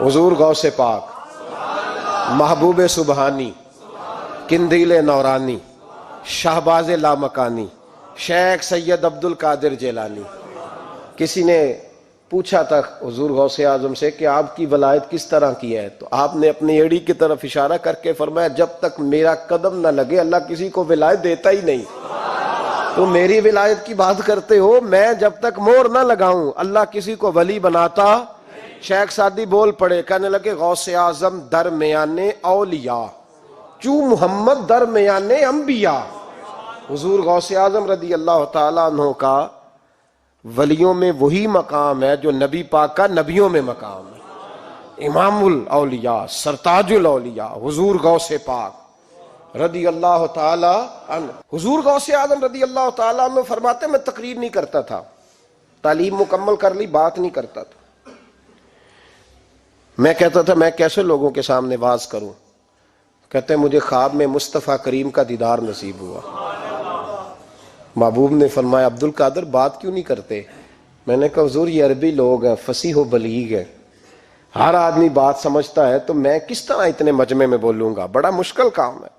حضور غوث پاک، محبوب سبحانی، قندیل نورانی، شہباز لامکانی، شیخ سید عبد القادر جیلانی۔ کسی نے پوچھا تھا حضور غوث اعظم سے کہ آپ کی ولایت کس طرح کی ہے، تو آپ نے اپنی ایڑی کی طرف اشارہ کر کے فرمایا جب تک میرا قدم نہ لگے اللہ کسی کو ولایت دیتا ہی نہیں۔ تو میری ولایت کی بات کرتے ہو، میں جب تک مور نہ لگاؤں اللہ کسی کو ولی بناتا۔ شیخ سعدی بول پڑے، کہنے لگے غوث اعظم درمیان اولیاء چو محمد درمیان انبیاء۔ حضور غوث اعظم رضی اللہ تعالیٰ عنہ کا ولیوں میں وہی مقام ہے جو نبی پاک کا نبیوں میں مقام ہے۔ امام الاولیاء، سرتاج الاولیاء حضور غوث پاک رضی اللہ تعالی عنہ۔ حضور غوث اعظم رضی اللہ تعالی عنہ فرماتے میں تقریر نہیں کرتا تھا، تعلیم مکمل کر لی بات نہیں کرتا تھا۔ میں کہتا تھا میں کیسے لوگوں کے سامنے واز کروں؟ کہتے ہیں مجھے خواب میں مصطفیٰ کریم کا دیدار نصیب ہوا۔ محبوب نے فرمایا عبد القادر بات کیوں نہیں کرتے؟ میں نے کہا حضور یہ عربی لوگ ہیں، فصیح و بلیغ ہیں، ہر آدمی بات سمجھتا ہے، تو میں کس طرح اتنے مجمع میں بولوں گا؟ بڑا مشکل کام ہے،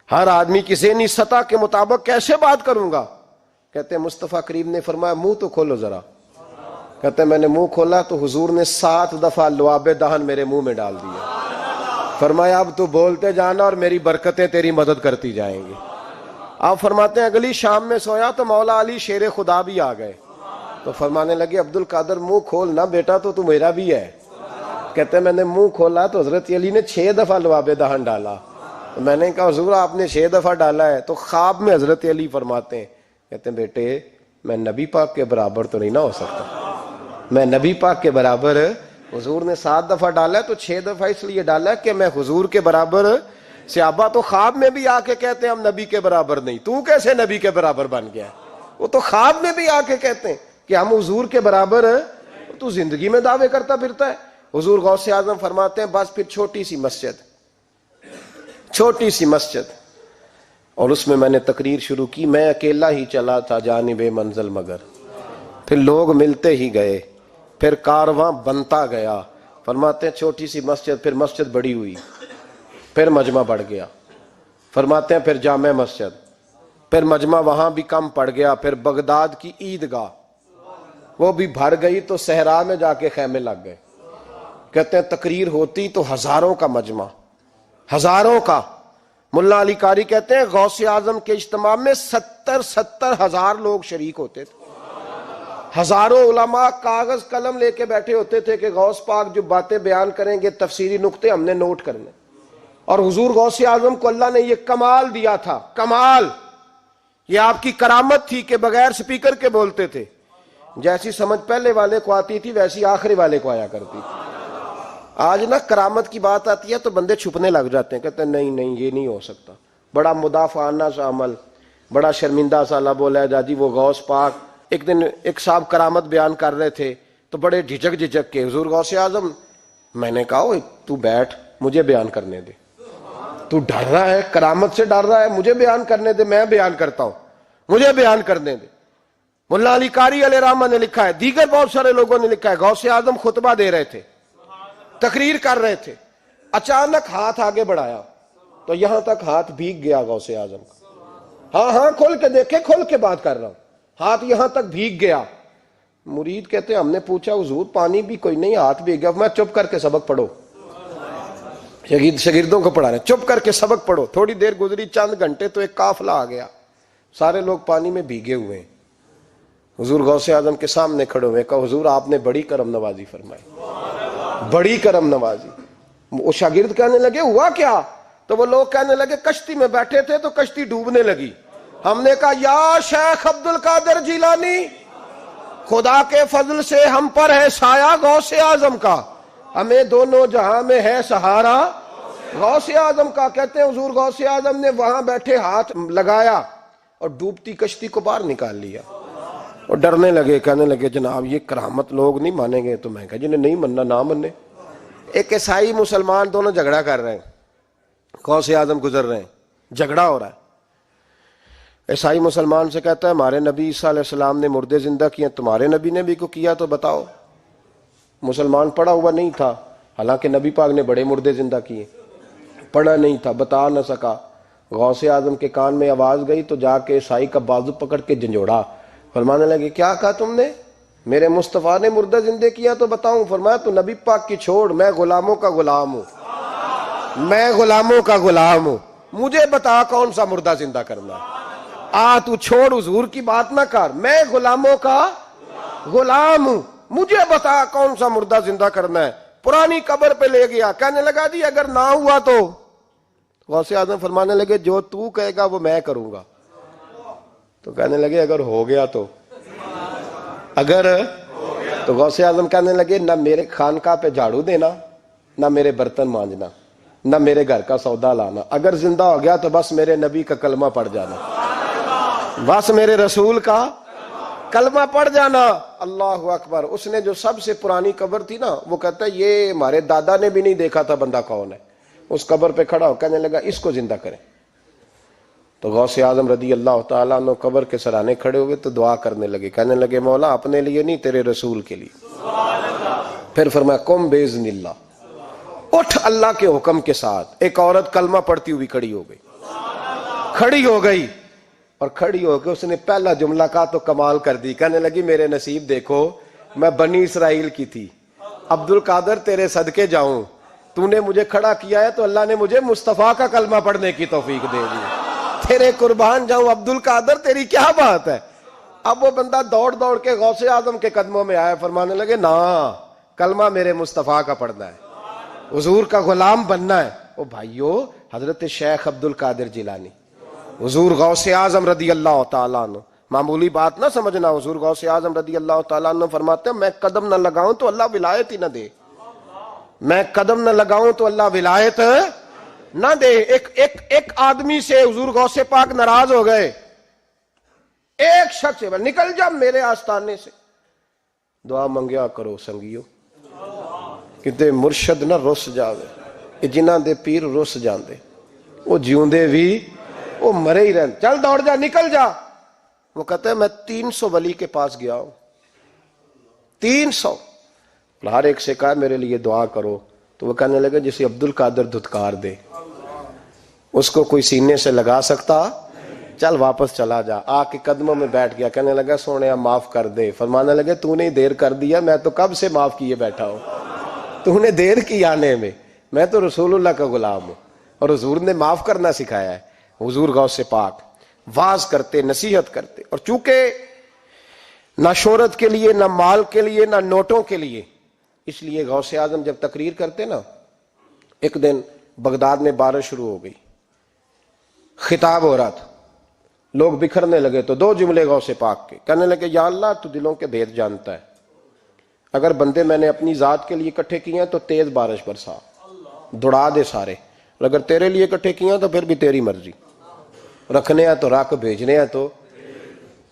ہر آدمی کی ذہنی سطح کے مطابق کیسے بات کروں گا؟ کہتے ہیں مصطفیٰ کریم نے فرمایا منہ تو کھولو ذرا۔ کہتے ہیں میں نے منہ کھولا تو حضور نے 7 دفعہ لعاب دہن میرے منہ میں ڈال دیا۔ فرمایا اب تو بولتے جانا اور میری برکتیں تیری مدد کرتی جائیں گی۔ آپ فرماتے ہیں اگلی شام میں سویا تو مولا علی شیر خدا بھی آ گئے، تو فرمانے لگے عبد القادر منہ کھول نا بیٹا، تو میرا بھی ہے۔ کہتے ہیں میں نے منہ کھولا تو حضرت علی نے 6 دفعہ لعاب دہن ڈالا۔ میں نے کہا حضور آپ نے 6 دفعہ ڈالا ہے، تو خواب میں حضرت علی فرماتے ہیں، کہتے ہیں بیٹے میں نبی پاک کے برابر تو نہیں نہ ہو سکتا، میں نبی پاک کے برابر، حضور نے 7 دفعہ ڈالا ہے تو 6 دفعہ اس لیے ڈالا ہے کہ میں حضور کے برابر۔ صحابہ تو خواب میں بھی آ کے کہتے ہیں ہم نبی کے برابر نہیں، تو کیسے نبی کے برابر بن گیا؟ وہ تو خواب میں بھی آ کے کہتے ہیں کہ ہم حضور کے برابر ہیں، تو زندگی میں دعوے کرتا پھرتا ہے۔ حضور غوث اعظم فرماتے ہیں بس پھر چھوٹی سی مسجد، اور اس میں نے تقریر شروع کی، میں اکیلا ہی چلا تھا جانب منزل مگر، پھر لوگ ملتے ہی گئے، پھر کارواں بنتا گیا۔ فرماتے ہیں چھوٹی سی مسجد، پھر مسجد بڑی ہوئی، پھر مجمع بڑھ گیا۔ فرماتے ہیں پھر جامع مسجد، پھر مجمع وہاں بھی کم پڑ گیا، پھر بغداد کی عیدگاہ وہ بھی بھر گئی تو صحرا میں جا کے خیمے لگ گئے۔ کہتے ہیں تقریر ہوتی تو ہزاروں کا مجمع، ہزاروں کا۔ ملا علی قاری کہتے ہیں غوث اعظم کے اجتماع میں 70 ہزار لوگ شریک ہوتے تھے، ہزاروں علماء کاغذ قلم لے کے بیٹھے ہوتے تھے کہ غوث پاک جو باتیں بیان کریں گے تفسیری نقطے ہم نے نوٹ کرنے۔ اور حضور غوث اعظم کو اللہ نے یہ کمال دیا تھا، کمال، یہ آپ کی کرامت تھی کہ بغیر سپیکر کے بولتے تھے، جیسی سمجھ پہلے والے کو آتی تھی ویسی آخری والے کو آیا کرتی تھی۔ آج نا کرامت کی بات آتی ہے تو بندے چھپنے لگ جاتے ہیں، کہتے ہیں نہیں یہ نہیں ہو سکتا، بڑا مدافعانہ سا عمل، بڑا شرمندہ سا لب بولا ہے جاجی وہ غوث پاک۔ ایک دن ایک صاحب کرامت بیان کر رہے تھے تو بڑے جھجک کے حضور غوث اعظم، میں نے کہا تو بیٹھ مجھے بیان کرنے دے، تو ڈر رہا ہے کرامت سے ڈر رہا ہے، مجھے بیان کرنے دے، میں بیان کرتا ہوں، مجھے بیان کرنے دے۔ ملا علی قاری علیہ رحمہ نے لکھا ہے، دیگر بہت سارے لوگوں نے لکھا ہے، غوث اعظم خطبہ دے رہے تھے، تقریر کر رہے تھے، اچانک ہاتھ آگے بڑھایا تو یہاں تک ہاتھ بھیگ گیا غوث اعظم کا۔ ہاں کھول کے دیکھے، کھول کے بات کر رہا ہوں، ہاتھ یہاں تک بھیگ گیا۔ مرید کہتے ہیں ہم نے پوچھا حضور پانی بھی کوئی نہیں، ہاتھ بھیگ گیا۔ میں چپ کر کے سبق پڑھو، شاگردوں کو پڑھا رہے چپ کر کے سبق پڑھو۔ تھوڑی دیر گزری، چند گھنٹے تو ایک قافلہ آ گیا، سارے لوگ پانی میں بھیگے ہوئے ہیں۔ حضور غوث اعظم کے سامنے کھڑے ہوئے، کہا حضور آپ نے بڑی کرم نوازی فرمائی، بڑی کرم نوازی۔ وہ شاگرد کہنے لگے ہوا کیا؟ تو وہ لوگ کہنے لگے کشتی میں بیٹھے تھے تو کشتی ڈوبنے لگی، ہم نے کہا یا شیخ عبد القادر جیلانی، خدا کے فضل سے ہم پر ہے سایہ غوث اعظم کا، ہمیں دونوں جہاں میں ہے سہارا غوث اعظم کا۔ کہتے ہیں حضور غوث اعظم نے وہاں بیٹھے ہاتھ لگایا اور ڈوبتی کشتی کو باہر نکال لیا، اور ڈرنے لگے، کہنے لگے جناب یہ کرامت لوگ نہیں مانیں گے۔ تو میں کہا جنہیں نہیں مننا نہ منے۔ ایک عیسائی مسلمان دونوں جھگڑا کر رہے ہیں، غوث اعظم گزر رہے ہیں، جھگڑا ہو رہا ہے۔ عیسائی مسلمان سے کہتا ہے ہمارے نبی عیسیٰ علیہ السلام نے مردے زندہ کیے، تمہارے نبی نے بھی کو کیا تو بتاؤ۔ مسلمان پڑھا ہوا نہیں تھا، حالانکہ نبی پاک نے بڑے مردے زندہ کیے، پڑھا نہیں تھا، بتا نہ سکا۔ غوث اعظم کے کان میں آواز گئی تو جا کے عیسائی کا بازو پکڑ کے جھنجھوڑا، فرمانے لگے کیا کہا تم نے؟ میرے مصطفیٰ نے مردہ زندہ کیا تو بتاؤں؟ فرمایا تو نبی پاک کی چھوڑ، میں غلاموں کا غلام ہوں، میں غلاموں کا غلام ہوں، مجھے بتا کون سا مردہ زندہ کرنا ہے۔ تو چھوڑ حضور کی بات نہ کر، میں غلاموں کا غلام ہوں، مجھے بتا کون سا مردہ زندہ کرنا ہے۔ پرانی قبر پہ لے گیا، کہنے لگا جی اگر نہ ہوا تو؟ غوث اعظم فرمانے لگے جو تو کہے گا وہ میں کروں گا۔ تو کہنے لگے اگر ہو گیا تو؟ اگر تو غوث اعظم کہنے لگے نہ میرے خانقاہ پہ جھاڑو دینا، نہ میرے برتن مانجنا، نہ میرے گھر کا سودا لانا، اگر زندہ ہو گیا تو بس میرے نبی کا کلمہ پڑھ جانا، بس میرے رسول کا کلمہ پڑھ جانا۔ اللہ اکبر۔ اس نے جو سب سے پرانی قبر تھی نا، وہ کہتا ہے یہ ہمارے دادا نے بھی نہیں دیکھا تھا بندہ کون ہے۔ اس قبر پہ کھڑا ہو کہنے لگا اس کو زندہ کریں۔ تو غوث اعظم رضی اللہ تعالیٰ عنہ قبر کے سرانے کھڑے ہوئے تو دعا کرنے لگے، کہنے لگے مولا اپنے لیے نہیں، تیرے رسول کے لیے۔ پھر فرمایا قم باذن اللہ، اٹھ اللہ کے حکم کے ساتھ۔ ایک عورت کلمہ پڑھتی ہوئی کھڑی ہو گئی، کھڑی ہو گئی، اور کھڑی ہو کے اس نے پہلا جملہ کہا تو کمال کر دی، کہنے لگی میرے نصیب دیکھو، میں بنی اسرائیل کی تھی، عبد القادر تیرے صدقے جاؤں، تو نے مجھے کھڑا کیا ہے تو اللہ نے مجھے مصطفیٰ کا کلمہ پڑھنے کی توفیق دے دی، تیرے قربان جاؤں عبد القادر، تیری کیا بات ہے۔ اب وہ بندہ دوڑ دوڑ کے غوث اعظم کے قدموں میں آیا، فرمانے لگے نا کلمہ میرے مصطفیٰ کا پڑھنا ہے، حضور کا غلام بننا ہے۔ او بھائیو، حضرت شیخ عبد القادر جیلانی، حضور غوث اعظم رضی اللہ تعالیٰ عنہ، معمولی بات نہ سمجھنا، حضور غوث اعظم رضی اللہ تعالیٰ عنہ فرماتے ہیں میں قدم نہ لگاؤں تو اللہ ولایت ہی نہ دے، میں قدم نہ لگاؤں تو اللہ ولایت نہ دے۔ ایک آدمی سے حضور غوث پاک ناراض ہو گئے، ایک شخص سے، نکل جا میرے آستانے سے۔ دعا منگیا کرو سنگیو، کتے مرشد نہ رس جاوے، جنہاں دے پیر رس جاندے، وہ جیوندے بھی وہ مرے ہی رہن، چل دوڑ جا، نکل جا۔ وہ کہتا ہے میں 300 ولی کے پاس گیا ہوں، 300، ہر ایک سے کہا میرے لیے دعا کرو، تو وہ کہنے لگا جسے عبد القادر دھتکار دے اس کو کوئی سینے سے لگا سکتا؟ چل واپس چلا جا۔ آ کے قدموں میں بیٹھ گیا، کہنے لگا سونیا معاف کر دے۔ فرمانے لگے تو نے دیر کر دیا، میں تو کب سے معاف کیے بیٹھا ہوں، تو نے دیر کی آنے میں تو رسول اللہ کا غلام ہوں، اور حضور نے معاف کرنا سکھایا ہے۔ حضور غوث پاک واز کرتے، نصیحت کرتے، اور چونکہ نہ شہرت کے لیے، نہ مال کے لیے، نہ نوٹوں کے لیے، اس لیے غوث اعظم جب تقریر کرتے نا، ایک دن بغداد میں بارش شروع ہو گئی، خطاب ہو رہا تھا، لوگ بکھرنے لگے تو 2 جملے غوث پاک کے، کہنے لگے یا اللہ تو دلوں کے بھید جانتا ہے، اگر بندے میں نے اپنی ذات کے لیے اکٹھے کیے ہیں تو تیز بارش برسا، دوڑا دے سارے، اور اگر تیرے لیے اکٹھے کیے ہیں تو پھر بھی تیری مرضی، رکھنے ہیں تو رکھ، بھیجنے ہیں تو۔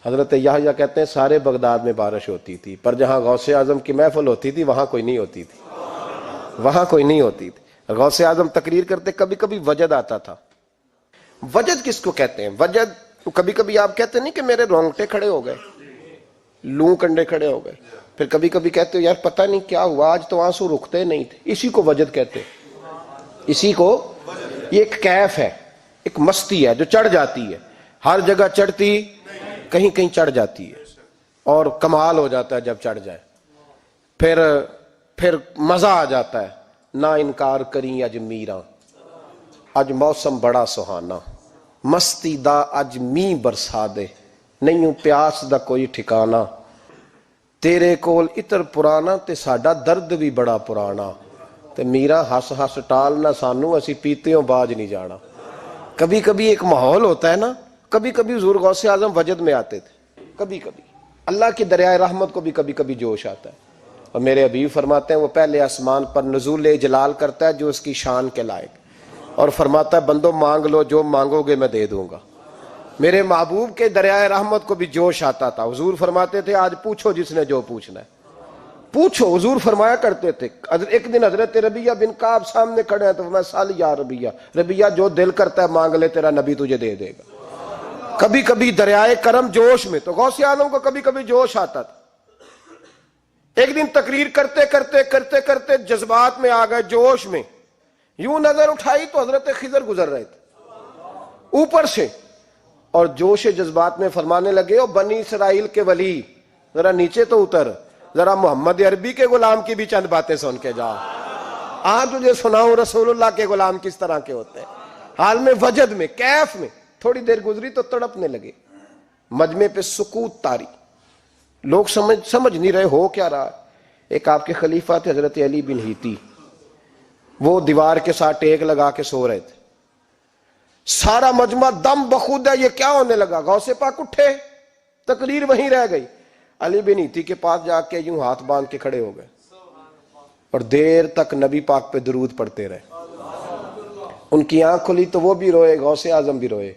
حضرت یحییٰ کہتے ہیں سارے بغداد میں بارش ہوتی تھی، پر جہاں غوث اعظم کی محفل ہوتی تھی وہاں کوئی نہیں ہوتی تھی، وہاں کوئی نہیں ہوتی تھی۔ غوث اعظم تقریر کرتے کبھی کبھی وجد آتا تھا۔ وجد کس کو کہتے ہیں؟ وجد کبھی کبھی آپ کہتے نہیں کہ میرے رونگٹے کھڑے ہو گئے، لوں کنڈے کھڑے ہو گئے، پھر کبھی کبھی کہتے ہو یار پتہ نہیں کیا ہوا آج تو آنسو رکتے نہیں تھے، اسی کو وجد کہتے ہیں۔ اسی کو، یہ ایک کیف ہے، ایک مستی ہے جو چڑھ جاتی ہے، ہر جگہ چڑھتی کہیں کہیں چڑھ جاتی ہے، اور کمال ہو جاتا ہے جب چڑھ جائے، پھر مزہ آ جاتا ہے۔ نہ انکار کریں اج میراں، اج موسم بڑا سہانا، مستی دا اج می برسا دے، نہیں پیاس دا کوئی ٹھکانا، تیرے کول اتر پرانا تے ساڈا درد بھی بڑا پرانا، تے میرا ہس ہس ٹالنا سانو، اسی پیتیوں باج نہیں جانا۔ کبھی کبھی ایک ماحول ہوتا ہے نا، کبھی کبھی حضور غوث اعظم وجد میں آتے تھے، کبھی کبھی اللہ کی دریائے رحمت کو بھی کبھی کبھی جوش آتا ہے، اور میرے حبیب فرماتے ہیں وہ پہلے آسمان پر نزول جلال کرتا ہے جو اس کی شان کے لائق، اور فرماتا ہے بندو مانگ لو جو مانگو گے میں دے دوں گا۔ میرے محبوب کے دریائے رحمت کو بھی جوش آتا تھا، حضور فرماتے تھے آج پوچھو جس نے جو پوچھنا ہے پوچھو۔ حضور فرمایا کرتے تھے، ایک دن حضرت ربیہ بن کعب سامنے کھڑے ہیں تو میں سال یا ربیہ، ربیہ جو دل کرتا ہے مانگ لے تیرا نبی تجھے دے دے گا۔ کبھی کبھی دریائے کرم جوش میں، تو غوث اعظم کو کبھی کبھی جوش آتا تھا، ایک دن تقریر کرتے کرتے کرتے کرتے جذبات میں آ گئے، جوش میں، یوں نظر اٹھائی تو حضرت خضر گزر رہے تھے اوپر سے، اور جوش جذبات میں فرمانے لگے، او بنی اسرائیل کے ولی ذرا نیچے تو اتر، ذرا محمد عربی کے غلام کی بھی چند باتیں سن کے جا، آج تجھے سناؤں رسول اللہ کے غلام کس طرح کے ہوتے ہیں۔ حال میں وجد میں، کیف میں، تھوڑی دیر گزری تو تڑپنے لگے، مجمع پہ سکوت طاری، لوگ سمجھ نہیں رہے ہو کیا رہا۔ ایک آپ کے خلیفہ تھے حضرت علی بن ہیتی، وہ دیوار کے ساتھ ٹیک لگا کے سو رہے تھے، سارا مجمع دم بخود ہے، یہ کیا ہونے لگا؟ غوث پاک اٹھے، تقریر وہیں رہ گئی، علی بن ہیتی کے پاس جا کے یوں ہاتھ باندھ کے کھڑے ہو گئے اور دیر تک نبی پاک پہ درود پڑھتے رہے۔ ان کی آنکھ کھلی تو وہ بھی روئے، غوث اعظم بھی روئے،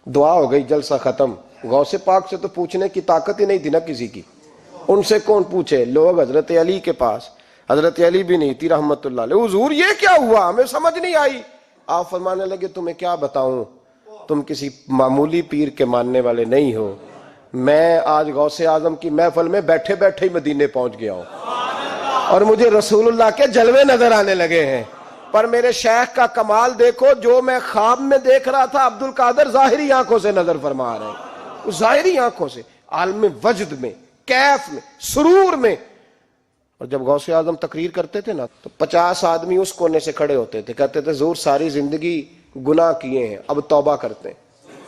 دعا ہو گئی، جلسہ ختم۔ غوث پاک سے تو پوچھنے کی طاقت ہی نہیں تھی نا کسی کی، ان سے کون پوچھے؟ لوگ حضرت علی کے پاس، حضرت علی بھی نہیں تھی رحمت اللہ علیہ، حضور یہ کیا ہوا، ہمیں سمجھ نہیں آئی۔ آپ فرمانے لگے، تمہیں کیا بتاؤں، تم کسی معمولی پیر کے ماننے والے نہیں ہو، میں آج غوث اعظم کی محفل میں بیٹھے بیٹھے ہی مدینے پہنچ گیا ہوں اور مجھے رسول اللہ کے جلوے نظر آنے لگے ہیں، پر میرے شیخ کا کمال دیکھو، جو میں خواب میں دیکھ رہا تھا عبد القادر ظاہری آنکھوں سے نظر فرما رہے ہیں، ظاہری آنکھوں سے، عالم وجد میں، کیف میں، سرور میں۔ اور جب غوث اعظم تقریر کرتے تھے نا تو 50 آدمی اس کونے سے کھڑے ہوتے تھے، کہتے تھے حضور ساری زندگی گناہ کیے ہیں، اب توبہ کرتے ہیں،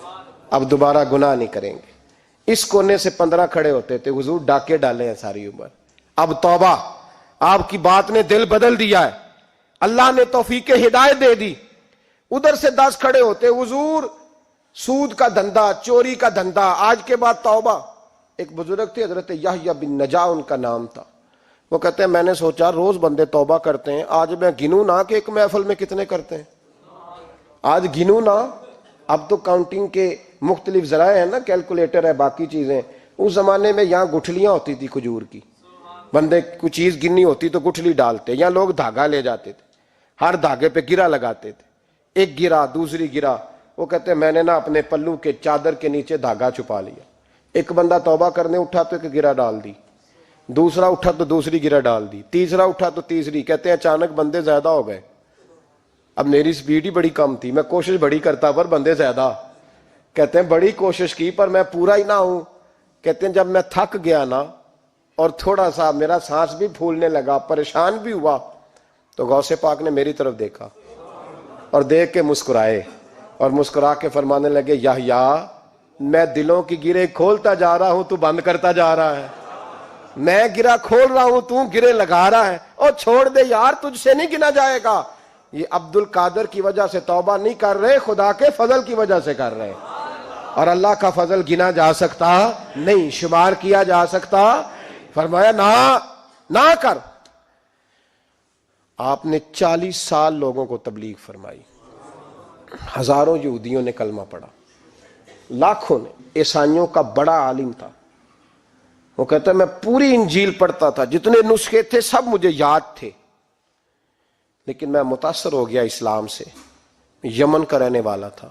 اب دوبارہ گناہ نہیں کریں گے۔ اس کونے سے 15 کھڑے ہوتے تھے، حضور ڈاکے ڈالے ہیں ساری عمر، اب توبہ، آپ کی بات نے دل بدل دیا ہے، اللہ نے توفیق ہدایت دے دی۔ ادھر سے 10 کھڑے ہوتے، حضور سود کا دھندا، چوری کا دھندا، آج کے بعد توبہ۔ ایک بزرگ تھے حضرت یحییٰ بن نجا ان کا نام تھا، وہ کہتے ہیں میں نے سوچا روز بندے توبہ کرتے ہیں، آج میں گنوں نہ کہ ایک محفل میں کتنے کرتے ہیں، آج گنوں نہ۔ اب تو کاؤنٹنگ کے مختلف ذرائع ہیں نا، کیلکولیٹر ہے، باقی چیزیں، اس زمانے میں یہاں گٹھلیاں ہوتی تھی کھجور کی، بندے کوئی چیز گننی ہوتی تو گٹھلی ڈالتے، یا لوگ دھاگا لے جاتے تھے، ہر دھاگے پہ گرہ لگاتے تھے، ایک گرہ دوسری گرہ، وہ کہتے ہیں میں نے نا اپنے پلو کے چادر کے نیچے دھاگا چھپا لیا، ایک بندہ توبہ کرنے اٹھا تو ایک گرہ ڈال دی، دوسرا اٹھا تو دوسری گرہ ڈال دی، تیسرا اٹھا تو تیسری، کہتے ہیں اچانک بندے زیادہ ہو گئے، اب میری سپیڈ ہی بڑی کم تھی، میں کوشش بڑی کرتا پر بندے زیادہ، کہتے ہیں بڑی کوشش کی پر میں پورا ہی نہ ہوں، کہتے ہیں جب میں تھک گیا نا اور تھوڑا سا میرا سانس بھی پھولنے لگا، پریشان بھی ہوا، تو غوث پاک نے میری طرف دیکھا اور دیکھ کے مسکرائے اور مسکرا کے فرمانے لگے، یحییٰ میں دلوں کی گرے کھولتا جا رہا ہوں، تو بند کرتا جا رہا ہے، میں گرہ کھول رہا ہوں، تو گرے لگا رہا ہے، اور چھوڑ دے یار، تجھ سے نہیں گنا جائے گا۔ یہ عبد القادر کی وجہ سے توبہ نہیں کر رہے، خدا کے فضل کی وجہ سے کر رہے، اور اللہ کا فضل گنا جا سکتا نہیں، شمار کیا جا سکتا۔ فرمایا نہ کر۔ آپ نے 40 سال لوگوں کو تبلیغ فرمائی، ہزاروں یہودیوں نے کلمہ پڑھا، لاکھوں نے، عیسائیوں کا بڑا عالم تھا، وہ کہتا ہے میں پوری انجیل پڑھتا تھا، جتنے نسخے تھے سب مجھے یاد تھے، لیکن میں متاثر ہو گیا اسلام سے، یمن کا رہنے والا تھا،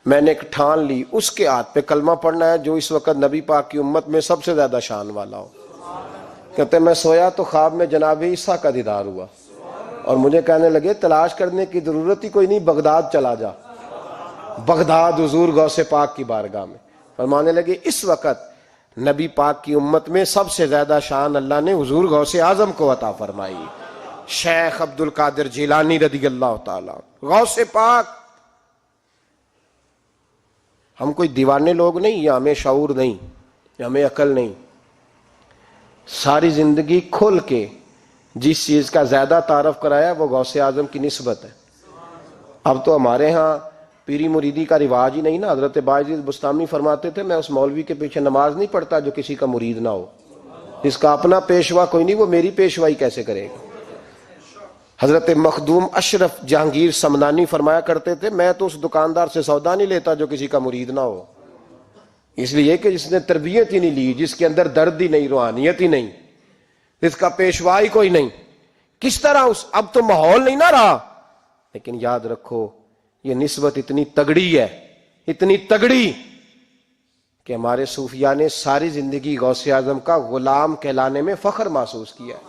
میں نے ایک ٹھان لی اس کے ہاتھ پہ کلمہ پڑھنا ہے جو اس وقت نبی پاک کی امت میں سب سے زیادہ شان والا ہو۔ کہتے ہیں میں سویا تو خواب میں جناب عیسیٰ کا دیدار ہوا اور مجھے کہنے لگے تلاش کرنے کی ضرورت ہی کوئی نہیں، بغداد چلا جا، بغداد حضور غوث پاک کی بارگاہ میں۔ فرمانے لگے اس وقت نبی پاک کی امت میں سب سے زیادہ شان اللہ نے حضور غوث اعظم کو عطا فرمائی، شیخ عبد القادر جیلانی رضی اللہ تعالیٰ، غوث پاک۔ ہم کوئی دیوانے لوگ نہیں، یا ہمیں شعور نہیں، یا ہمیں عقل نہیں، ساری زندگی کھل کے جس چیز کا زیادہ تعارف کرایا وہ غوث اعظم کی نسبت ہے۔ اب تو ہمارے ہاں پیری مریدی کا رواج ہی نہیں نا، حضرت باعزید بستامی فرماتے تھے میں اس مولوی کے پیچھے نماز نہیں پڑھتا جو کسی کا مرید نہ ہو، جس کا اپنا پیشوا کوئی نہیں وہ میری پیشوائی کیسے کرے گا۔ حضرت مخدوم اشرف جہانگیر سمنانی فرمایا کرتے تھے میں تو اس دکاندار سے سودا نہیں لیتا جو کسی کا مرید نہ ہو، اس لیے کہ جس نے تربیت ہی نہیں لی، جس کے اندر درد ہی نہیں، روحانیت ہی نہیں، جس کا پیشوا ہی کوئی نہیں، کس طرح اب تو ماحول نہیں نہ رہا۔ لیکن یاد رکھو یہ نسبت اتنی تگڑی ہے، اتنی تگڑی کہ ہمارے صوفیاء نے ساری زندگی غوث اعظم کا غلام کہلانے میں فخر محسوس کیا ہے۔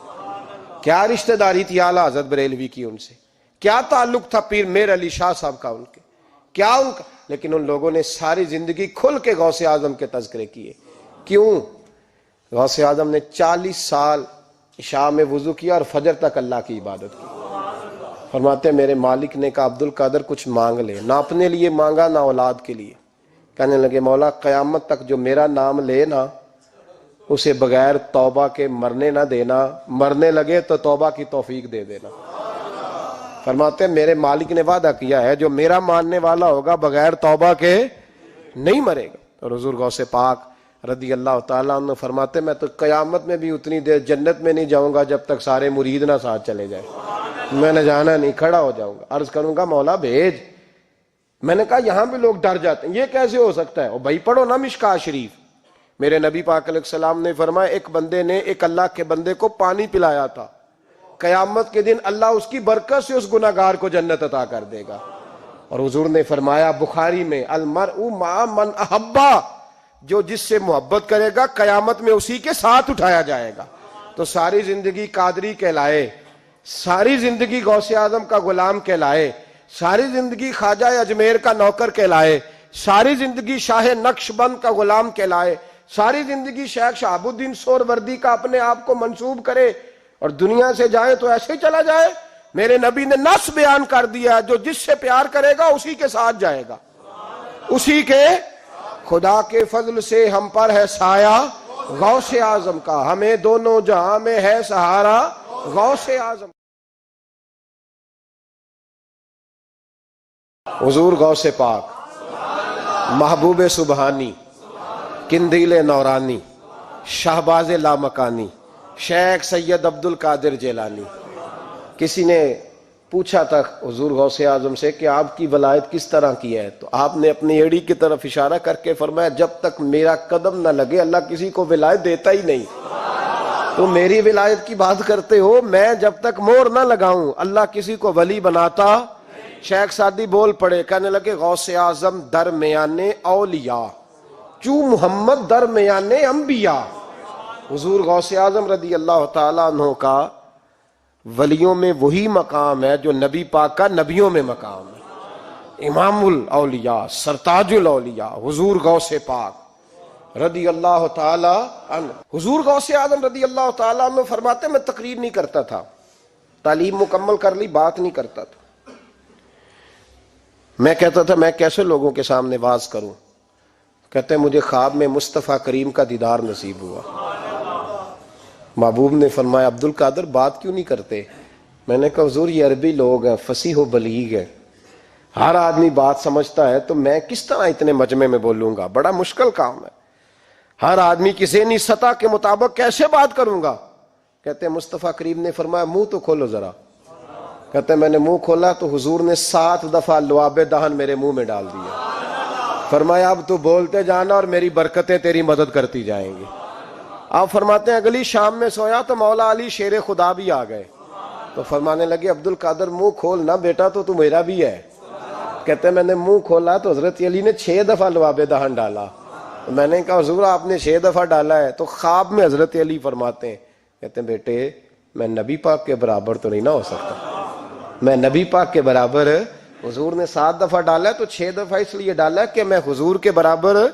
کیا رشتہ داری تھی اعلیٰ حضرت بریلوی کی ان سے، کیا تعلق تھا پیر میر علی شاہ صاحب کا ان کے، کیا ان کا، لیکن ان لوگوں نے ساری زندگی کھل کے غوث اعظم کے تذکرے کیے۔ کیوں؟ غوث اعظم نے 40 سال عشاء میں وضو کیا اور فجر تک اللہ کی عبادت کی۔ فرماتے ہیں میرے مالک نے کہا عبد القادر کچھ مانگ لے، نہ اپنے لیے مانگا نہ اولاد کے لیے۔ کہنے لگے مولا قیامت تک جو میرا نام لے نا اسے بغیر توبہ کے مرنے نہ دینا، مرنے لگے تو توبہ کی توفیق دے دینا۔ فرماتے ہیں میرے مالک نے وعدہ کیا ہے جو میرا ماننے والا ہوگا بغیر توبہ کے نہیں مرے گا۔ اور حضور غوث پاک رضی اللہ تعالیٰ عنہ فرماتے میں تو قیامت میں بھی اتنی دیر جنت میں نہیں جاؤں گا جب تک سارے مرید نہ ساتھ چلے جائیں، میں نے جانا نہیں، کھڑا ہو جاؤں گا، عرض کروں گا مولا بھیج۔ میں نے کہا یہاں بھی لوگ ڈر جاتے ہیں، یہ کیسے ہو سکتا ہے؟ اور بھائی پڑھو نا مشکاہ شریف، میرے نبی پاک علیہ السلام نے فرمایا ایک بندے نے ایک اللہ کے بندے کو پانی پلایا تھا، قیامت کے دن اللہ اس کی برکت سے اس گناہگار کو جنت عطا کر دے گا۔ اور حضور نے فرمایا بخاری میں المرء مع من احبا، جو جس سے محبت کرے گا قیامت میں اسی کے ساتھ اٹھایا جائے گا۔ تو ساری زندگی قادری کہلائے، ساری زندگی غوث اعظم کا غلام کہلائے، ساری زندگی خواجہ اجمیر کا نوکر کہلائے، ساری زندگی شاہ نقش بند کا غلام کہلائے، ساری زندگی شیخ شہاب الدین سہروردی کا اپنے آپ کو منسوب کرے اور دنیا سے جائے تو ایسے ہی چلا جائے۔ میرے نبی نے نص بیان کر دیا جو جس سے پیار کرے گا اسی کے ساتھ جائے گا، اسی کے۔ خدا کے فضل سے ہم پر ہے سایہ غوث اعظم کا، ہمیں دونوں جہاں میں ہے سہارا غوث اعظم۔ حضور غوث پاک، محبوب سبحانی، قندیل نورانی، شہباز لامکانی، شیخ سید عبد القادر جیلانی۔ کسی نے پوچھا تھا حضور غوث اعظم سے کہ آپ کی ولایت کس طرح کی ہے، تو آپ نے اپنی ایڑی کی طرف اشارہ کر کے فرمایا جب تک میرا قدم نہ لگے اللہ کسی کو ولایت دیتا ہی نہیں۔ تو میری ولایت کی بات کرتے ہو، میں جب تک مور نہ لگاؤں اللہ کسی کو ولی بناتا۔ شیخ سعدی بول پڑے، کہنے لگے غوث اعظم درمیان اولیاء چو محمد درمیان انبیاء۔ حضور غوث اعظم رضی اللہ تعالیٰ عنہ کا ولیوں میں وہی مقام ہے جو نبی پاک کا نبیوں میں مقام ہے۔ امام الاولیاء، سرتاج الاولیاء حضور غوث پاک رضی اللہ تعالی عنہ۔ حضور غوث اعظم رضی اللہ تعالی عنہ فرماتے میں تقریر نہیں کرتا تھا، تعلیم مکمل کر لی بات نہیں کرتا تھا۔ میں کہتا تھا میں کیسے لوگوں کے سامنے واز کروں؟ کہتے ہیں مجھے خواب میں مصطفیٰ کریم کا دیدار نصیب ہوا۔ محبوب نے فرمایا عبد القادر بات کیوں نہیں کرتے؟ میں نے کہا حضور یہ عربی لوگ ہیں، فصیح و بلیغ ہیں، ہر آدمی بات سمجھتا ہے، تو میں کس طرح اتنے مجمع میں بولوں گا؟ بڑا مشکل کام ہے، ہر آدمی کی ذہنی سطح کے مطابق کیسے بات کروں گا؟ کہتے ہیں مصطفیٰ کریم نے فرمایا منہ تو کھولو ذرا۔ کہتے ہیں میں نے منہ کھولا تو حضور نے 7 دفعہ لعاب دہن میرے منہ میں ڈال دیا۔ فرمایا اب تو بولتے جانا اور میری برکتیں تیری مدد کرتی جائیں گی۔ آپ فرماتے ہیں اگلی شام میں سویا تو مولا علی شیر خدا بھی آ گئے، تو فرمانے لگے عبد القادر منہ کھول نا بیٹا، تو میرا بھی ہے۔ کہتے ہیں میں نے منہ کھولا تو حضرت علی نے 6 دفعہ لعاب دہن ڈالا۔ میں نے کہا حضور آپ نے 6 دفعہ ڈالا ہے، تو خواب میں حضرت علی فرماتے ہیں، کہتے ہیں بیٹے میں نبی پاک کے برابر تو نہیں نہ ہو سکتا، میں نبی پاک کے برابر، حضور نے 7 دفعہ ڈالا ہے تو 6 دفعہ اس لیے ڈالا ہے کہ میں حضور کے برابر۔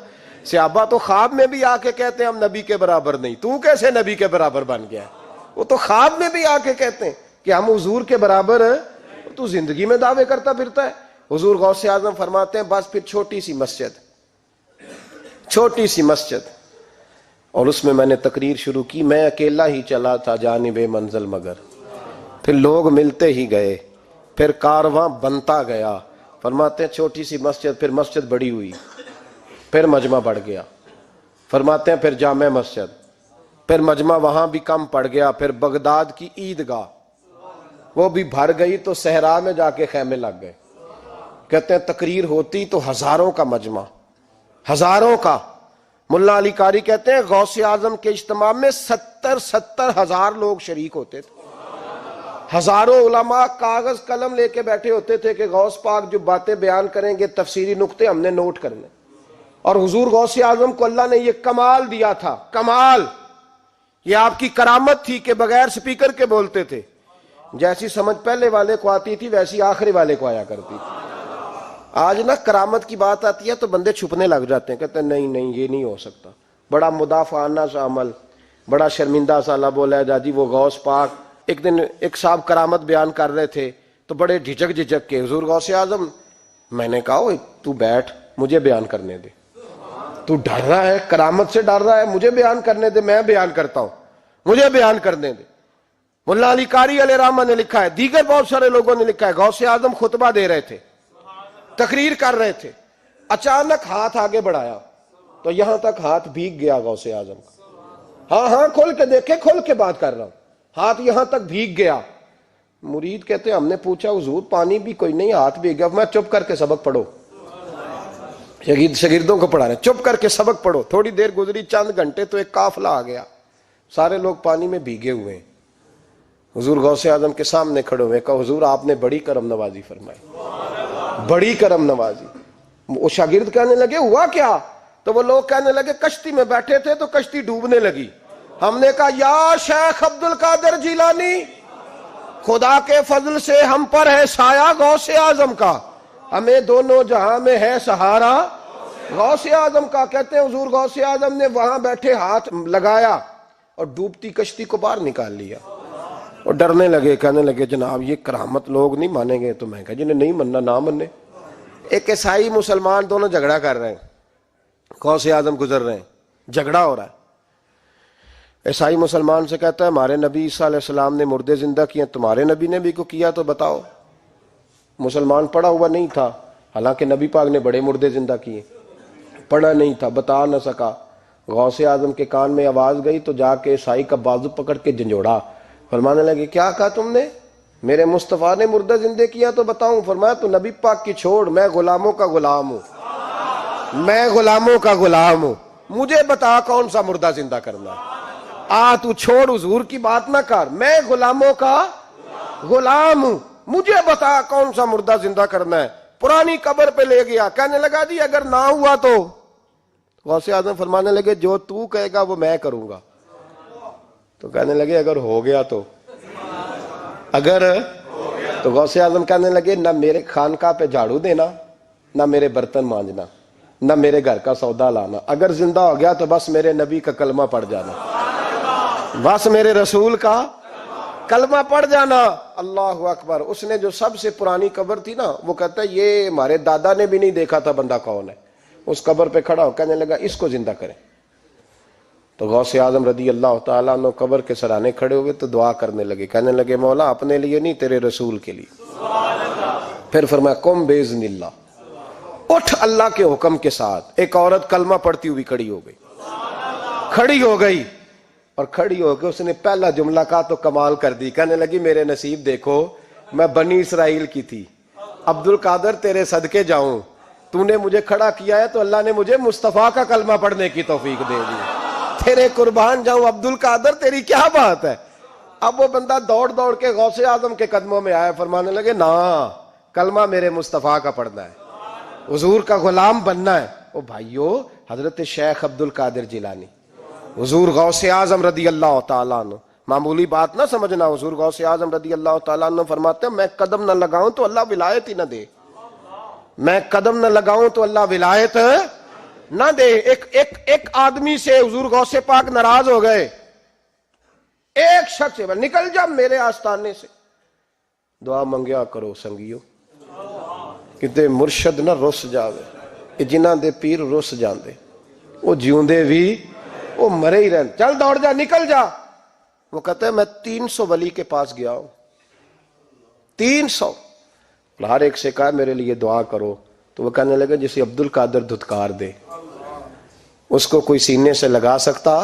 صحابہ تو خواب میں بھی آ کے کہتے ہیں ہم نبی کے برابر نہیں، تو کیسے نبی کے برابر بن گیا؟ وہ تو خواب میں بھی آ کے کہتے ہیں کہ ہم حضور کے برابر ہیں، تو زندگی میں دعوے کرتا پھرتا ہے۔ حضور غوث اعظم فرماتے ہیں بس پھر چھوٹی سی مسجد، اور اس میں نے تقریر شروع کی، میں اکیلا ہی چلا تھا جانب منزل مگر، پھر لوگ ملتے ہی گئے، پھر کارواں بنتا گیا۔ فرماتے ہیں چھوٹی سی مسجد، پھر مسجد بڑی ہوئی، پھر مجمع بڑھ گیا۔ فرماتے ہیں پھر جامع مسجد، پھر مجمع وہاں بھی کم پڑ گیا، پھر بغداد کی عیدگاہ وہ بھی بھر گئی تو صحرا میں جا کے خیمے لگ گئے۔ کہتے ہیں تقریر ہوتی تو ہزاروں کا مجمع، ہزاروں کا۔ ملا علی قاری کہتے ہیں غوث اعظم کے اجتماع میں 70 ہزار لوگ شریک ہوتے تھے، ہزاروں علماء کاغذ قلم لے کے بیٹھے ہوتے تھے کہ غوث پاک جو باتیں بیان کریں گے تفسیری نقطے ہم نے نوٹ کرنے۔ اور حضور غوث اعظم کو اللہ نے یہ کمال دیا تھا، کمال، یہ آپ کی کرامت تھی کہ بغیر سپیکر کے بولتے تھے، جیسی سمجھ پہلے والے کو آتی تھی ویسی آخری والے کو آیا کرتی تھی۔ آج نا کرامت کی بات آتی ہے تو بندے چھپنے لگ جاتے ہیں، کہتے ہیں نہیں نہیں یہ نہیں ہو سکتا، بڑا مدافعانہ سا عمل، بڑا شرمندہ سا اللہ بولا ہے جی وہ غوث پاک۔ ایک دن ایک صاحب کرامت بیان کر رہے تھے تو بڑے جھجک کے حضور غوث اعظم، میں نے کہا تو بیٹھ مجھے بیان کرنے دے، تو ڈر رہا ہے کرامت سے ڈر رہا ہے، مجھے بیان کرنے دے، میں بیان کرتا ہوں، مجھے بیان کرنے دے۔ ملا علی قاری علیہ رحمہ نے لکھا ہے، دیگر بہت سارے لوگوں نے لکھا ہے، غوث اعظم خطبہ دے رہے تھے، تقریر کر رہے تھے، اچانک ہاتھ آگے بڑھایا تو یہاں تک ہاتھ بھیگ گیا غوث اعظم کا۔ ہاں کھول کے دیکھے، کھول کے بات کر رہا ہوں، ہاتھ یہاں تک بھیگ گیا۔ مرید کہتے ہیں ہم نے پوچھا حضور پانی بھی کوئی نہیں، ہاتھ بھیگ گیا۔ میں چپ کر کے سبق پڑھو، شاگردوں کو پڑھا رہے ہیں، چپ کر کے سبق پڑھو۔ تھوڑی دیر گزری، چند گھنٹے تو ایک قافلہ آ گیا، سارے لوگ پانی میں بھیگے ہوئے ہیں، حضور غوث اعظم کے سامنے کھڑے ہوئے، کہا حضور آپ نے بڑی کرم نوازی فرمائی، بڑی کرم نوازی۔ وہ شاگرد کہنے لگے ہوا کیا؟ تو وہ لوگ کہنے لگے کشتی میں بیٹھے تھے تو کشتی ڈوبنے لگی، ہم نے کہا یا شیخ عبد القادر جیلانی، خدا کے فضل سے ہم پر ہے سایہ غوث اعظم کا، ہمیں دونوں جہاں میں ہے سہارا غوث اعظم کا۔ کہتے ہیں حضور غوث اعظم نے وہاں بیٹھے ہاتھ لگایا اور ڈوبتی کشتی کو باہر نکال لیا، اور ڈرنے لگے، کہنے لگے جناب یہ کرامت لوگ نہیں مانیں گے۔ تو میں کہا جنہیں نہیں مننا نہ مننے۔ ایک عیسائی مسلمان دونوں جھگڑا کر رہے ہیں، غوث اعظم گزر رہے ہیں، جھگڑا ہو رہا ہے۔ عیسائی مسلمان سے کہتا ہے ہمارے نبی عیسیٰ علیہ السلام نے مردے زندہ کیے، تمہارے نبی نے بھی کو کیا تو بتاؤ۔ مسلمان پڑھا ہوا نہیں تھا، حالانکہ نبی پاک نے بڑے مردے زندہ کیے، پڑھا نہیں تھا، بتا نہ سکا۔ غوث اعظم کے کان میں آواز گئی تو جا کے عیسائی کا بازو پکڑ کے جھنجھوڑا، فرمانے لگے کیا کہا تم نے؟ میرے مصطفیٰ نے مردہ زندہ کیا تو بتاؤں؟ فرمایا تو نبی پاک کی چھوڑ، میں غلاموں کا غلام ہوں، میں غلاموں کا غلام ہوں، مجھے بتا کون سا مردہ زندہ کرنا ہے۔ تو چھوڑ حضور کی بات نہ کر، میں غلاموں کا غلام ہوں، مجھے بتا کون سا مردہ زندہ کرنا ہے۔ پرانی قبر پہ لے گیا، کہنے لگا جی اگر نہ ہوا تو؟ غوث اعظم فرمانے لگے جو تو کہے گا وہ میں کروں گا۔ تو کہنے لگے اگر ہو گیا تو؟ اگر تو غوث اعظم کہنے لگے نہ میرے خانقاہ پہ جھاڑو دینا، نہ میرے برتن مانجنا، نہ میرے گھر کا سودا لانا، اگر زندہ ہو گیا تو بس میرے نبی کا کلمہ پڑھ جانا، بس میرے رسول کا کلمہ پڑھ جانا۔ اللہ اکبر۔ اس نے جو سب سے پرانی قبر تھی نا، وہ کہتا ہے یہ ہمارے دادا نے بھی نہیں دیکھا تھا بندہ کون ہے، اس قبر پہ کھڑا ہو کہنے لگا اس کو زندہ کریں۔ تو غوث اعظم رضی اللہ تعالیٰ عنہ قبر کے سرانے کھڑے ہوئے تو دعا کرنے لگے، کہنے لگے مولا اپنے لیے نہیں تیرے رسول کے لیے۔ پھر فرمایا قم باذن اللہ، اٹھ اللہ کے حکم کے ساتھ۔ ایک عورت کلمہ پڑھتی ہوئی کھڑی ہو گئی، کھڑی ہو گئی، اور کھڑی ہو کے اس نے پہلا جملہ کہا تو کمال کر دی، کہنے لگی میرے نصیب دیکھو میں بنی اسرائیل کی تھی، عبد القادر تیرے صدقے جاؤں، تو نے مجھے کھڑا کیا ہے تو اللہ نے مجھے مصطفیٰ کا کلمہ پڑھنے کی توفیق دے دی، تیرے قربان جاؤں عبد القادر، تیری کیا بات ہے۔ اب وہ بندہ دوڑ دوڑ کے غوث اعظم کے قدموں میں آیا، فرمانے لگے نا کلمہ میرے مصطفیٰ کا پڑھنا ہے، حضور کا غلام بننا ہے۔ او بھائیو، حضرت شیخ عبد القادر جیلانی، حضور غوث اعظم رضی اللہ تعالیٰ عنہ، معمولی بات نہ سمجھنا، حضور غوث اعظم رضی اللہ تعالیٰ عنہ فرماتے ہیں میں قدم نہ لگاؤں تو اللہ ولایت ہی نہ دے، میں قدم نہ لگاؤں تو اللہ ولایت نہ دے۔ ایک آدمی سے حضور غوث پاک ناراض ہو گئے، ایک شخص سے نکل جا میرے آستانے سے، دعا منگیا کرو سنگیو کتے مرشد نہ رس جاوے، جنہاں دے پیر رس جاندے وہ جیوندے بھی وہ مرے ہی رہن، چل دوڑ جا نکل جا۔ وہ کہتا ہے میں 300 ولی کے پاس گیا ہوں، 300، ہر ایک سے کہا میرے لیے دعا کرو، تو وہ کہنے لگا جسے عبد القادر دھتکار دے اس کو کوئی سینے سے لگا سکتا،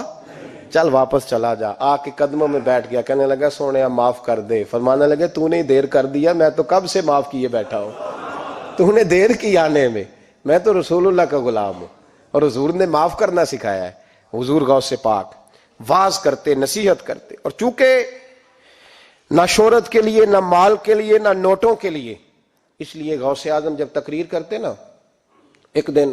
چل واپس چلا جا۔ آ کے قدموں میں بیٹھ گیا، کہنے لگا سونیا معاف کر دے۔ فرمانے لگے تو نے دیر کر دیا، میں تو کب سے معاف کیے بیٹھا ہوں، تو نے دیر کی آنے میں تو رسول اللہ کا غلام ہوں، اور حضور نے معاف کرنا سکھایا ہے۔ حضور غوث پاک واز کرتے، نصیحت کرتے، اور چونکہ نہ شہرت کے لیے، نہ مال کے لیے، نہ نوٹوں کے لیے، اس لیے غوث اعظم جب تقریر کرتے نا، ایک دن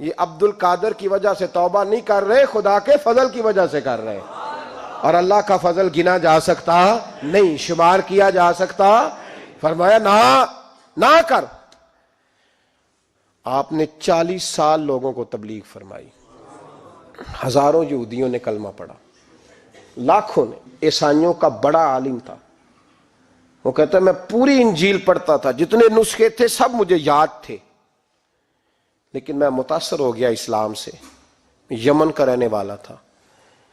یہ عبد القادر کی وجہ سے توبہ نہیں کر رہے، خدا کے فضل کی وجہ سے کر رہے، اور اللہ کا فضل گنا جا سکتا نہیں، شمار کیا جا سکتا۔ فرمایا نہ کر۔ آپ نے 40 سال لوگوں کو تبلیغ فرمائی، ہزاروں یہودیوں نے کلمہ پڑھا، لاکھوں نے۔ عیسائیوں کا بڑا عالم تھا، وہ کہتا ہے میں پوری انجیل پڑھتا تھا، جتنے نسخے تھے سب مجھے یاد تھے، لیکن میں متاثر ہو گیا اسلام سے۔ یمن کا رہنے والا تھا،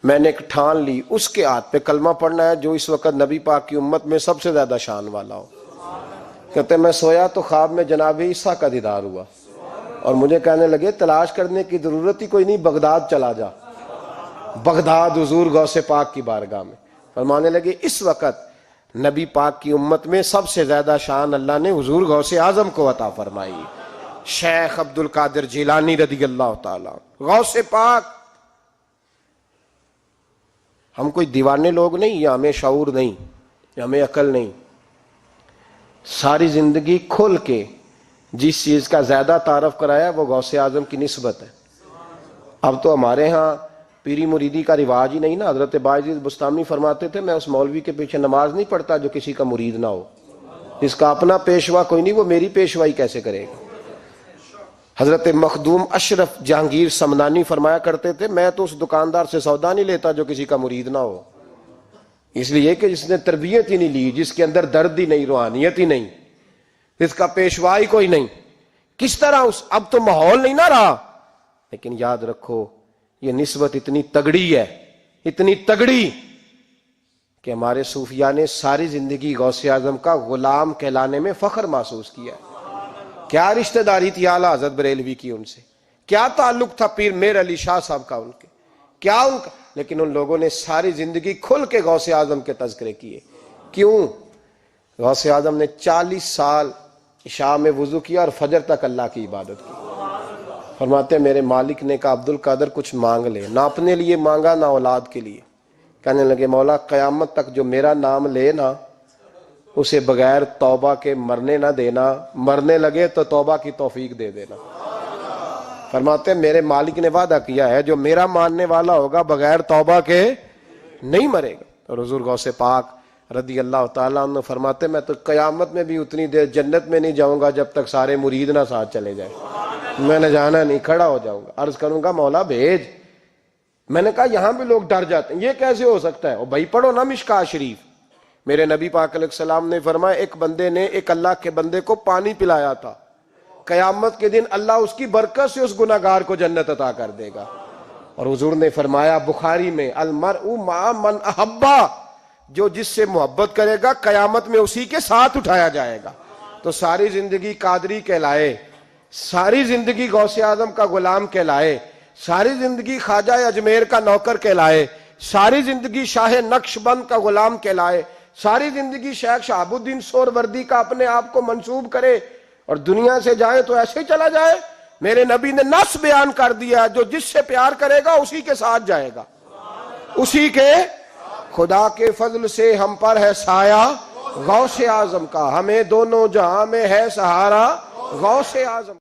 میں نے ایک ٹھان لی اس کے ہاتھ پہ کلمہ پڑھنا ہے جو اس وقت نبی پاک کی امت میں سب سے زیادہ شان والا ہو۔ کہتے میں سویا تو خواب میں جناب عیسیٰ کا دیدار ہوا، اور مجھے کہنے لگے تلاش کرنے کی ضرورت ہی کوئی نہیں، بغداد چلا جا، بغداد حضور غوث پاک کی بارگاہ میں۔ فرمانے لگے اس وقت نبی پاک کی امت میں سب سے زیادہ شان اللہ نے حضور غوث اعظم کو عطا فرمائی، شیخ عبد القادر جیلانی رضی اللہ تعالیٰ غوث پاک۔ ہم کوئی دیوانے لوگ نہیں، یا ہمیں شعور نہیں، یا ہمیں عقل نہیں۔ ساری زندگی کھل کے جس چیز کا زیادہ تعارف کرایا وہ غوث اعظم کی نسبت ہے۔ اب تو ہمارے ہاں پیری مریدی کا رواج ہی نہیں نا۔ حضرت باعزید بستامی فرماتے تھے میں اس مولوی کے پیچھے نماز نہیں پڑھتا جو کسی کا مرید نہ ہو، جس کا اپنا پیشوا کوئی نہیں وہ میری پیشوائی کیسے کرے گا۔ حضرت مخدوم اشرف جہانگیر سمنانی فرمایا کرتے تھے میں تو اس دکاندار سے سودا نہیں لیتا جو کسی کا مرید نہ ہو، اس لیے کہ جس نے تربیت ہی نہیں لی، جس کے اندر درد ہی نہیں، روحانیت ہی نہیں، جس کا پیشوا ہی کوئی نہیں، کس طرح اب تو ماحول نہیں نہ رہا۔ لیکن یاد رکھو یہ نسبت اتنی تگڑی ہے، اتنی تگڑی کہ ہمارے صوفیاء نے ساری زندگی غوث اعظم کا غلام کہلانے میں فخر محسوس کیا ہے۔ کیا رشتہ داری تھی اعلیٰ حضرت بریلوی کی ان سے، کیا تعلق تھا پیر میر علی شاہ صاحب کا ان کے، کیا ان کا، لیکن ان لوگوں نے ساری زندگی کھل کے غوث اعظم کے تذکرے کیے۔ کیوں؟ غوث اعظم نے 40 سال عشاء میں وضو کیا اور فجر تک اللہ کی عبادت کی۔ فرماتے ہیں میرے مالک نے کہا عبد القادر کچھ مانگ لے، نہ اپنے لیے مانگا نہ اولاد کے لیے۔ کہنے لگے مولا قیامت تک جو میرا نام لے نا اسے بغیر توبہ کے مرنے نہ دینا، مرنے لگے تو توبہ کی توفیق دے دینا۔ فرماتے ہیں میرے مالک نے وعدہ کیا ہے جو میرا ماننے والا ہوگا بغیر توبہ کے نہیں مرے گا۔ اور حضور غوث پاک رضی اللہ تعالیٰ عنہ فرماتے میں تو قیامت میں بھی اتنی دیر جنت میں نہیں جاؤں گا جب تک سارے مرید نہ ساتھ چلے جائیں، میں نے جانا نہیں، کھڑا ہو جاؤں گا، عرض کروں گا مولا بھیج۔ میں نے کہا یہاں بھی لوگ ڈر جاتے ہیں، یہ کیسے ہو سکتا ہے؟ اور بھائی پڑھو نا مشکاہ شریف، میرے نبی پاک علیہ السلام نے فرمایا ایک بندے نے ایک اللہ کے بندے کو پانی پلایا تھا، قیامت کے دن اللہ اس کی برکت سے اس گناہگار کو جنت عطا کر دے گا۔ اور حضور نے فرمایا بخاری میں المرء مع من احبا، جو جس سے محبت کرے گا قیامت میں اسی کے ساتھ اٹھایا جائے گا۔ تو ساری زندگی قادری کہلائے، ساری زندگی غوث اعظم کا غلام کہلائے، ساری زندگی خواجہ اجمیر کا نوکر کہلائے، ساری زندگی شاہ نقش بند کا غلام کہلائے، ساری زندگی شیخ شہاب الدین سہروردی کا اپنے آپ کو منسوب کرے اور دنیا سے جائے تو ایسے ہی چلا جائے۔ میرے نبی نے نص بیان کر دیا جو جس سے پیار کرے گا اسی کے ساتھ جائے گا، اسی کے۔ خدا کے فضل سے ہم پر ہے سایہ غوث اعظم کا، ہمیں دونوں جہاں میں ہے سہارا غوث اعظم۔